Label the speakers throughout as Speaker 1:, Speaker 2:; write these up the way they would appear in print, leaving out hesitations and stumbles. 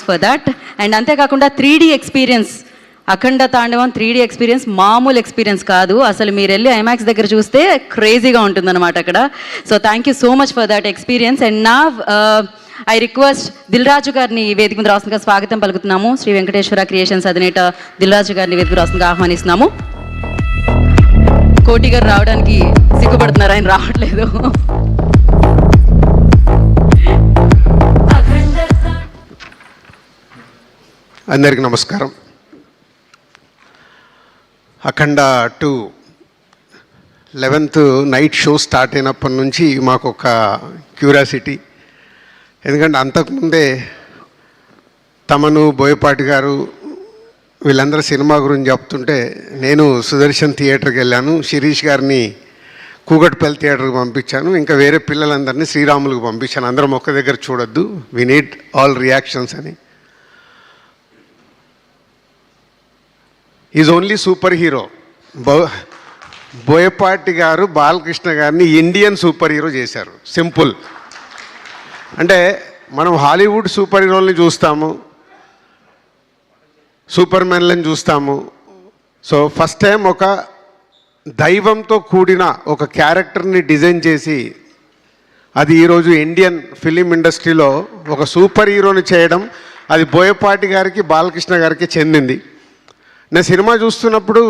Speaker 1: For that. And అంతేకాకుండా 3D experience, అఖండ తాండవం 3D experience మామూలు ఎక్స్పీరియన్స్ కాదు. అసలు మీరు వెళ్ళి ఐమాక్స్ దగ్గర చూస్తే క్రేజీగా ఉంటుందన్నమాట అక్కడ. So thank you so much for that experience. And నా ఐ రిక్వెస్ట్ దిల్ రాజు గారిని వేదిక మీద రాస్తుందిగా స్వాగతం పలుకుతున్నాము. శ్రీ వెంకటేశ్వర క్రియేషన్స్ అధినేత దిల్ రాజు గారిని వేదిక రాస్తుందిగా ఆహ్వానిస్తున్నాము. కోటి గారు రావడానికి సిగ్గుపడుతున్నారు, ఆయన రావట్లేదు.
Speaker 2: అందరికీ నమస్కారం. అఖండ 2 11th నైట్ షో స్టార్ట్ అయినప్పటి నుంచి మాకు ఒక క్యూరియాసిటీ. ఎందుకంటే అంతకుముందే తమను, బోయపాటి గారు వీళ్ళందరూ సినిమా గురించి చెప్తుంటే నేను సుదర్శన్ థియేటర్కి వెళ్ళాను, శిరీష్ గారిని కూకట్పల్లి థియేటర్కి పంపించాను, ఇంకా వేరే పిల్లలందరినీ శ్రీరాములకు పంపించాను. అందరం ఒక్క దగ్గర చూడొద్దు, వి నీడ్ ఆల్ రియాక్షన్స్ అని. Is only super hero. Boyapati గారు బాలకృష్ణ గారిని ఇండియన్ సూపర్ హీరో చేశారు. సింపుల్. అంటే మనం హాలీవుడ్ సూపర్ హీరోల్ని చూస్తాము, సూపర్ మ్యాన్లను చూస్తాము. సో ఫస్ట్ టైం ఒక దైవంతో కూడిన ఒక క్యారెక్టర్ని డిజైన్ చేసి అది ఈరోజు ఇండియన్ ఫిలిం ఇండస్ట్రీలో ఒక సూపర్ హీరోని చేయడం, అది బోయపాటి గారికి బాలకృష్ణ గారికి చెందింది. నేను సినిమా చూస్తున్నప్పుడు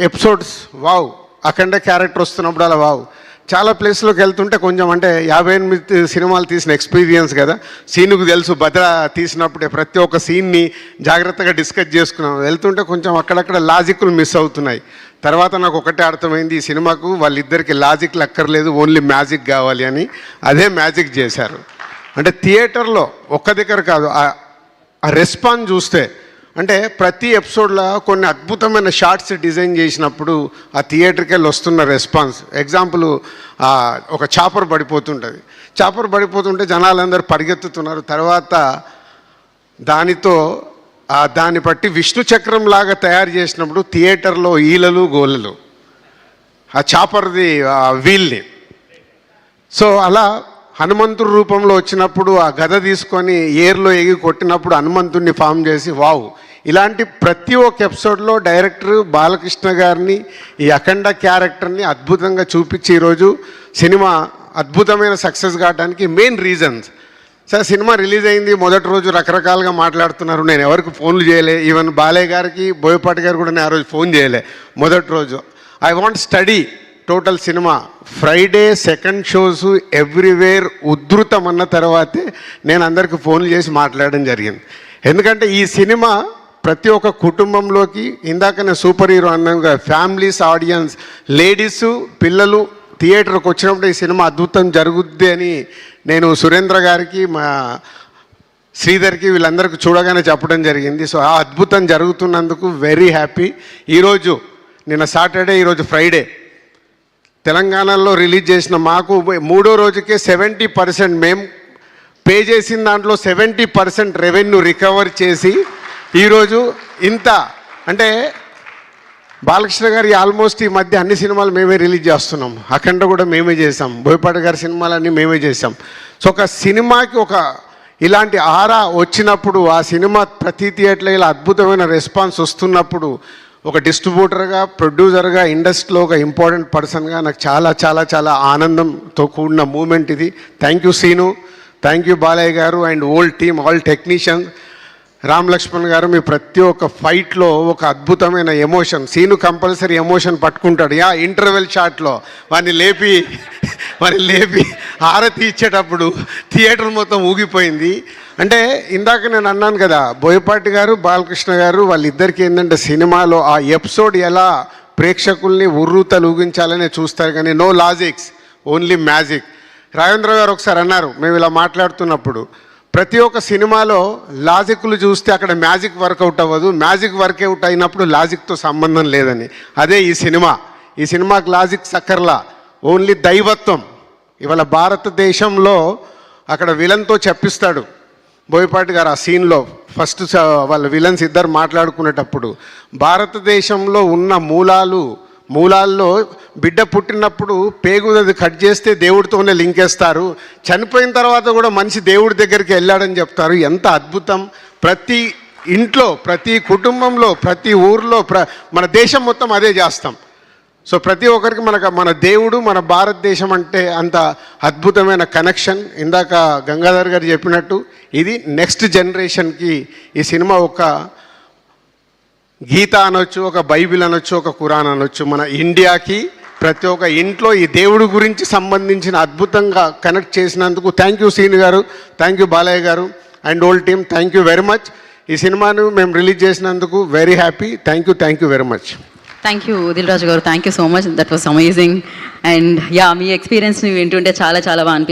Speaker 2: ఎపిసోడ్స్ వావ్, అఖండ క్యారెక్టర్ వస్తున్నప్పుడు అలా వావ్. చాలా ప్లేస్లోకి వెళ్తుంటే కొంచెం అంటే 58 సినిమాలు తీసిన ఎక్స్పీరియన్స్ కదా, సీనుకు తెలుసు. భద్ర తీసినప్పుడే ప్రతి ఒక్క సీన్ని జాగ్రత్తగా డిస్కస్ చేసుకున్నాం. వెళ్తుంటే కొంచెం అక్కడక్కడ లాజిక్లు మిస్ అవుతున్నాయి. తర్వాత నాకు ఒకటే అర్థమైంది, ఈ సినిమాకు వాళ్ళిద్దరికి లాజిక్లు అక్కర్లేదు, ఓన్లీ మ్యాజిక్ కావాలి అని. అదే మ్యాజిక్ చేశారు. అంటే థియేటర్లో ఒక్క దగ్గర కాదు, ఆ రెస్పాన్స్ చూస్తే అంటే ప్రతి ఎపిసోడ్లో కొన్ని అద్భుతమైన షార్ట్స్ డిజైన్ చేసినప్పుడు ఆ థియేటర్కి వెళ్ళి వస్తున్న రెస్పాన్స్. ఎగ్జాంపుల్, ఒక చాపర్ పడిపోతుంటుంది, చాపర్ పడిపోతుంటే జనాలందరూ పరిగెత్తుతున్నారు. తర్వాత దాన్ని బట్టి విష్ణు చక్రం లాగా తయారు చేసినప్పుడు థియేటర్లో ఈలలు గోలలు ఆ చాపర్ది వీల్ని. సో అలా హనుమంతుడి రూపంలో వచ్చినప్పుడు ఆ గద తీసుకొని ఏర్లో ఎగి కొట్టినప్పుడు హనుమంతుడిని ఫామ్ చేసి వావ్. ఇలాంటి ప్రతి ఒక్క ఎపిసోడ్లో డైరెక్టర్ బాలకృష్ణ గారిని ఈ అఖండ క్యారెక్టర్ని అద్భుతంగా చూపించి ఈరోజు సినిమా అద్భుతమైన సక్సెస్ కావడానికి main reasons. Sir cinema release అయింది, మొదటి రోజు రకరకాలుగా మాట్లాడుతున్నారు. నేను ఎవరికి ఫోన్లు చేయలే, ఈవెన్ బాలయ్య గారికి బోయపాటి గారు కూడా నేను ఆ రోజు ఫోన్ చేయలే. మొదటి రోజు I want study total cinema. Friday second shows everywhere ఉధృతం అన్న తర్వాతే నేను అందరికి ఫోన్లు చేసి మాట్లాడడం జరిగింది. ఎందుకంటే ఈ సినిమా ప్రతి ఒక్క కుటుంబంలోకి, ఇందాక నేను సూపర్ హీరో అన్నాను, ఫ్యామిలీస్, ఆడియన్స్, లేడీసు, పిల్లలు థియేటర్కి వచ్చినప్పుడు ఈ సినిమా అద్భుతం జరుగుద్ది అని నేను సురేంద్ర గారికి, మా శ్రీధర్కి, వీళ్ళందరికీ చూడగానే చెప్పడం జరిగింది. సో ఆ అద్భుతం జరుగుతున్నందుకు వెరీ హ్యాపీ. ఈరోజు నిన్న సాటర్డే, ఈరోజు ఫ్రైడే తెలంగాణలో రిలీజ్ చేసిన మాకు 3వ రోజుకే 70% మేము పే చేసిన దాంట్లో 70% రెవెన్యూ రికవర్ చేసి ఈరోజు ఇంత అంటే బాలకృష్ణ గారి ఆల్మోస్ట్ ఈ మధ్య అన్ని సినిమాలు మేమే రిలీజ్ చేస్తున్నాం. అఖండ కూడా మేమే చేసాం, బోయపాటి గారి సినిమాలన్నీ మేమే చేసాం. సో ఒక సినిమాకి ఒక ఇలాంటి ఆరా వచ్చినప్పుడు, ఆ సినిమా ప్రతి థియేటర్లో ఇలా అద్భుతమైన రెస్పాన్స్ వస్తున్నప్పుడు, ఒక డిస్ట్రిబ్యూటర్గా, ప్రొడ్యూసర్గా, ఇండస్ట్రీలో ఒక ఇంపార్టెంట్ పర్సన్గా నాకు చాలా చాలా చాలా ఆనందంతో కూడిన మూమెంట్ ఇది. Thank you Seenu, thank you Balayya garu and old team, all technicians. Ram Lakshman garu, మీ ప్రతి ఒక్క ఫైట్లో ఒక అద్భుతమైన ఎమోషన్. సీను కంపల్సరీ ఎమోషన్ పట్టుకుంటాడు. ఇంటర్వెల్ షాట్లో వాడిని లేపి హారతి ఇచ్చేటప్పుడు థియేటర్ మొత్తం ఊగిపోయింది. అంటే ఇందాక నేను అన్నాను కదా, బోయపాటి గారు, బాలకృష్ణ గారు వాళ్ళిద్దరికీ ఏంటంటే సినిమాలో ఆ ఎపిసోడ్ ఎలా ప్రేక్షకుల్ని ఉర్రూతలూగించాలనే చూస్తారు, కానీ no logics, only magic. Raghavendra గారు ఒకసారి అన్నారు, మేము ఇలా మాట్లాడుతున్నప్పుడు, ప్రతి ఒక్క సినిమాలో లాజిక్లు చూస్తే అక్కడ మ్యాజిక్ వర్కౌట్ అవ్వదు, మ్యాజిక్ వర్కౌట్ అయినప్పుడు లాజిక్తో సంబంధం లేదని. అదే ఈ సినిమాకి లాజిక్ సక్కర్లా, ఓన్లీ దైవత్వం. ఇవాళ భారతదేశంలో అక్కడ విలన్తో చెప్పిస్తాడు బోయపాటి గారు ఆ సీన్లో. ఫస్ట్ వాళ్ళ విలన్స్ ఇద్దరు మాట్లాడుకునేటప్పుడు భారతదేశంలో ఉన్న మూలాలు మూలాల్లో బిడ్డ పుట్టినప్పుడు పేగునది కట్ చేస్తే దేవుడితోనే లింకేస్తారు, చనిపోయిన తర్వాత కూడా మనిషి దేవుడి దగ్గరికి వెళ్ళాడని చెప్తారు. ఎంత అద్భుతం! ప్రతి ఇంట్లో, ప్రతి కుటుంబంలో, ప్రతి ఊర్లో, మన దేశం మొత్తం అదే చేస్తాం. సో ప్రతి ఒక్కరికి మన దేవుడు, మన భారతదేశం అంటే అంత అద్భుతమైన కనెక్షన్. ఇందాక గంగాధర్ గారు చెప్పినట్టు ఇది నెక్స్ట్ జనరేషన్కి ఈ సినిమా ఒక గీత అనొచ్చు, ఒక బైబిల్ అనొచ్చు, ఒక ఖురాన్ అనొచ్చు. మన ఇండియాకి ప్రతి ఒక్క ఇంట్లో ఈ దేవుడి గురించి సంబంధించిన అద్భుతంగా కనెక్ట్ చేసినందుకు థ్యాంక్ యూ సీని గారు, thank you Balayya garu and old team, thank you very much. ఈ సినిమాను మేము రిలీజ్ చేసినందుకు very happy. Thank you very much.
Speaker 1: Thank you Dil Raju garu, thank you so much, that was amazing. And yeah, మీ ఎక్స్పీరియన్స్ని వింటుంటే చాలా చాలా బాగా అనిపించింది.